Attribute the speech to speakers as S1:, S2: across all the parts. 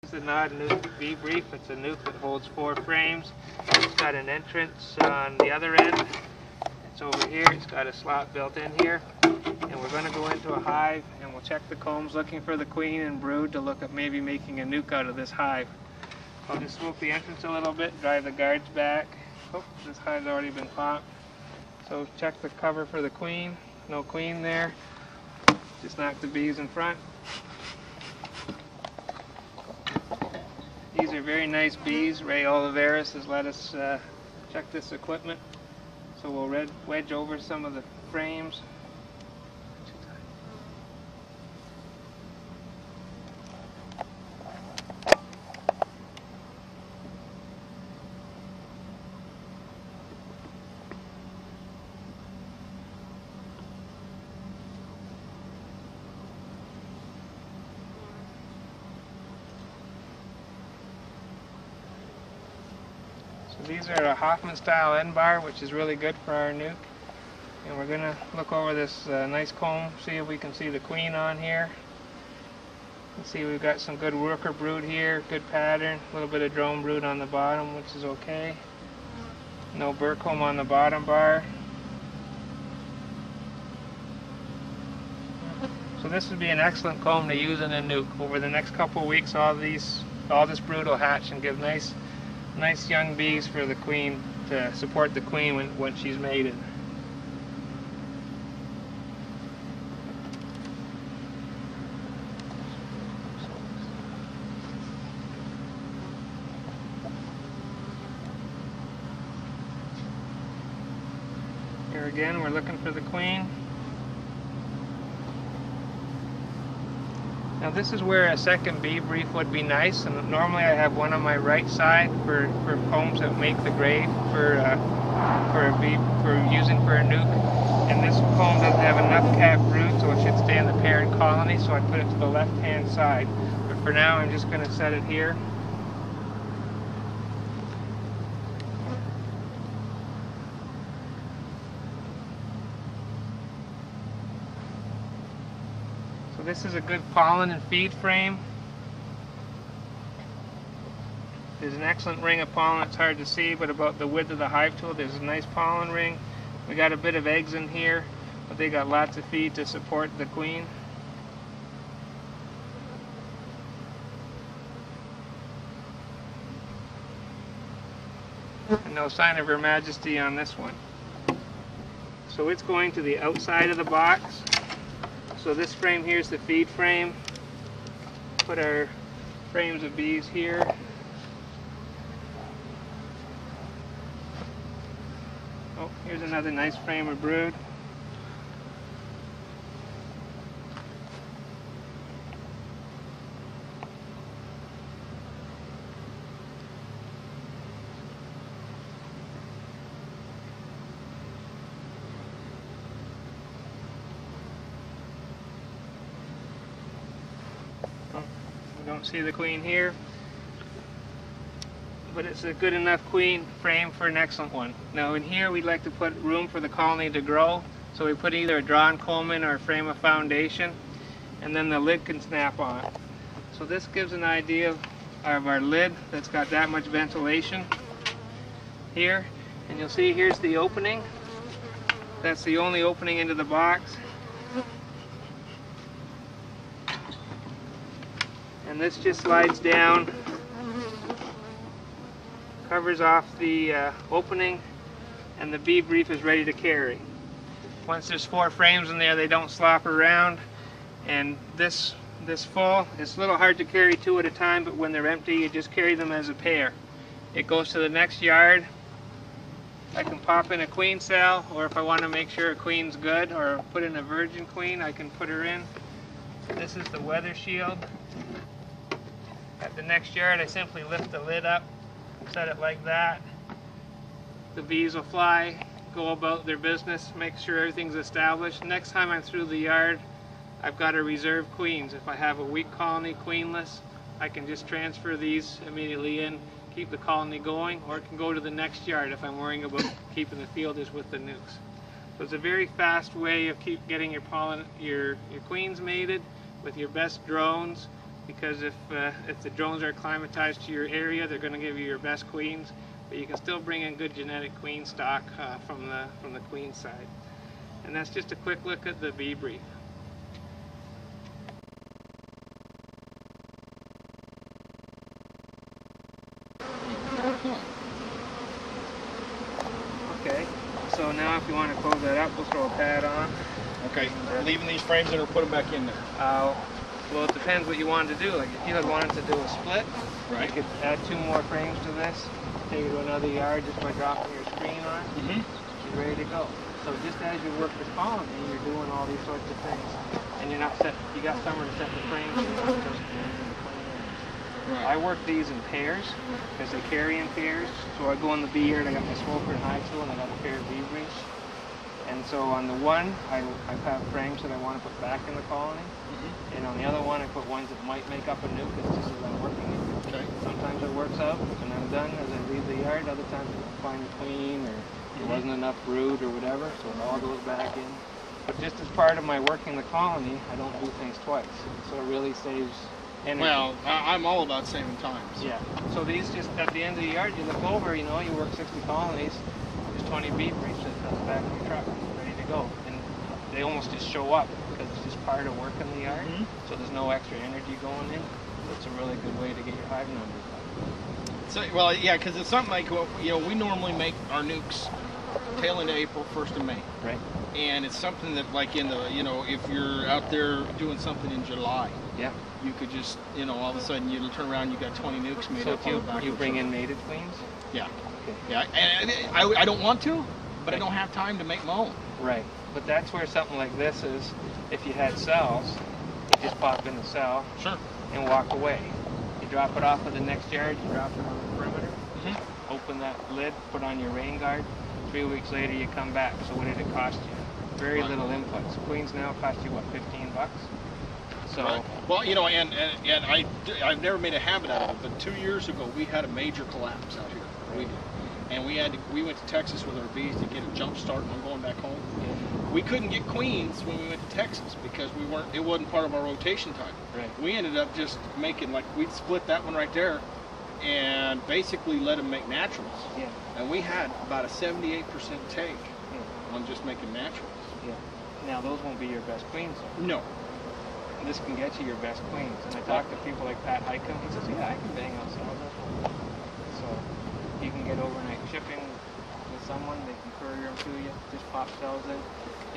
S1: It's a non-nuke bee brief. It's a nuke that holds 4 frames. It's got an entrance on the other end. It's over here. It's got a slot built in here. And we're going to go into a hive and we'll check the combs looking for the queen and brood to look at maybe making a nuke out of this hive. I'll just smoke the entrance a little bit, drive the guards back. Oh, this hive's already been popped. So check the cover for the queen. No queen there. Just knock the bees in front. These are very nice bees. Ray Oliveris has let us check this equipment. So we'll wedge over some of the frames. These are a Hoffman style end bar, which is really good for our nuke. And we're going to look over this nice comb, see if we can see the queen on here. You can see we've got some good worker brood here, good pattern, a little bit of drone brood on the bottom, which is okay. No burr comb on the bottom bar. So this would be an excellent comb to use in a nuke. Over the next couple of weeks, all this brood will hatch and give nice young bees for the queen to support the queen when she's mated. Here again, we're looking for the queen. Now this is where a second bee brief would be nice, and normally I have one on my right side for combs that make the grade for using for a nuke. And this comb doesn't have enough cap brood, so it should stay in the parent colony, so I put it to the left hand side. But for now I'm just going to set it here. This is a good pollen and feed frame. There's an excellent ring of pollen. It's hard to see, but about the width of the hive tool, there's a nice pollen ring. We got a bit of eggs in here, but they got lots of feed to support the queen. And no sign of Her Majesty on this one. So it's going to the outside of the box. So this frame here is the feed frame. Put our frames of bees here. Oh, here's another nice frame of brood. Don't see the queen here, but it's a good enough queen frame for an excellent one. Now in here we'd like to put room for the colony to grow, so we put either a drawn comb in or a frame of foundation, and then the lid can snap on. So this gives an idea of our lid that's got that much ventilation here, and you'll see here's the opening. That's the only opening into the box. And this just slides down, covers off the opening, and the bee brief is ready to carry. Once there's 4 frames in there, they don't slop around. And this full, it's a little hard to carry 2 at a time, but when they're empty, you just carry them as a pair. It goes to the next yard. I can pop in a queen cell, or if I want to make sure a queen's good, or put in a virgin queen, I can put her in. This is the weather shield. At the next yard, I simply lift the lid up, set it like that. The bees will fly, go about their business, make sure everything's established. Next time I'm through the yard, I've got to reserve queens. If I have a weak colony queenless, I can just transfer these immediately in, keep the colony going, or it can go to the next yard if I'm worrying about keeping the fielders with the nukes. So it's a very fast way of getting your queens mated with your best drones because if the drones are acclimatized to your area, they're going to give you your best queens, but you can still bring in good genetic queen stock from the queen side. And that's just a quick look at the bee brief. Okay, so now if you want to close that up, we'll throw a pad on.
S2: Okay, leaving these frames in or put them back in there?
S1: Well, it depends what you wanted to do. Like if you had wanted to do a split,
S2: right,
S1: you could add 2 more frames to this, take it to another yard just by dropping your screen on. She's ready to go. So just as you work this colony, you're doing all these sorts of things, and you're not set. You got somewhere to set the frames. Right. I work these in pairs because they carry in pairs. So I go in the bee yard. I got my smoker and high tool, and I got a pair of bee briefs. And so on the one, I have frames that I want to put back in the colony. And on the other one, I put ones that might make up a nuke just as I'm working it.
S2: Okay.
S1: Sometimes it works out, and I'm done as I leave the yard. Other times I find a queen, or there wasn't enough brood, or whatever, so it all goes back in. But just as part of my working the colony, I don't do things twice. So it really saves energy.
S2: Well, I'm all about saving time. So.
S1: Yeah. So these just, at the end of the yard, you look over, you know, you work 60 colonies, there's 20 bee briefs that comes back in your truck, ready to go. And they almost just show up because it's just part of working the yard. So there's no extra energy going in. So it's a really good way to get your hive numbers up.
S2: So, well, yeah, because it's something like, you know, we normally make our nukes tail end of April, 1st of May.
S1: Right.
S2: And it's something that, like in the, you know, if you're out there doing something in July,
S1: yeah,
S2: you could just, you know, all of a sudden you turn around, you got 20 nukes made up on the back.
S1: You bring in mated queens?
S2: Yeah.
S1: Okay.
S2: Yeah, and I don't want to, but I don't have time to make my own.
S1: Right. But that's where something like this is. If you had cells, you just pop in the cell.
S2: Sure.
S1: And walk away. You drop it off of the next yard, you drop it on the perimeter, open that lid, put on your rain guard. 3 weeks later you come back. So what did it cost you? Very little inputs. Queens now cost you what, $15? So
S2: right. Well, you know, and I've never made a habit out of it, but 2 years ago we had a major collapse out here. We did. And we went to Texas with our bees to get a jump start on going back home. We couldn't get queens when we went to Texas because it wasn't part of our rotation time.
S1: Right. We
S2: ended up just making, like, we'd split that one right there and basically let them make naturals.
S1: Yeah.
S2: And we had about a 78% take on just making naturals.
S1: Yeah. Now those won't be your best queens though.
S2: No.
S1: This can get you your best queens. And I talked to people like Pat Highcomb. He says, yeah, I can bang out cells. So you can get overnight shipping with someone. They can courier them to you. Just pop cells in.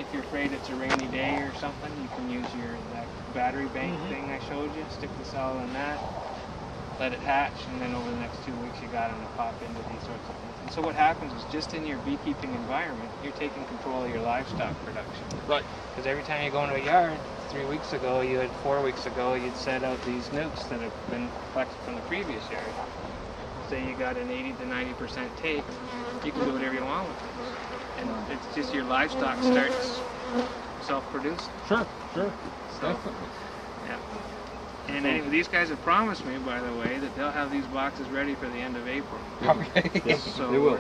S1: If you're afraid it's a rainy day or something, you can use that battery bank thing I showed you. Stick the cell in that. Let it hatch, and then over the next 2 weeks you got them to pop into these sorts of things. And so what happens is just in your beekeeping environment, you're taking control of your livestock production.
S2: Right.
S1: Because every time you go into a yard, 4 weeks ago, you'd set out these nukes that have been collected from the previous yard. Say you got an 80 to 90% take, you can do whatever you want with it. And it's just your livestock starts self-producing.
S2: Sure.
S1: So,
S2: Definitely.
S1: Yeah. And anyway, these guys have promised me, by the way, that they'll have these boxes ready for the end of April.
S2: Okay.
S3: Yes,
S1: so
S3: they will.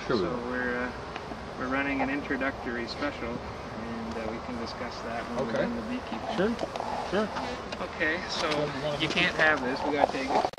S3: Sure.
S1: So we're running an introductory special, and we can discuss that when we're in the beekeeping.
S2: Sure.
S1: Okay, so you can't have this. We gotta take it.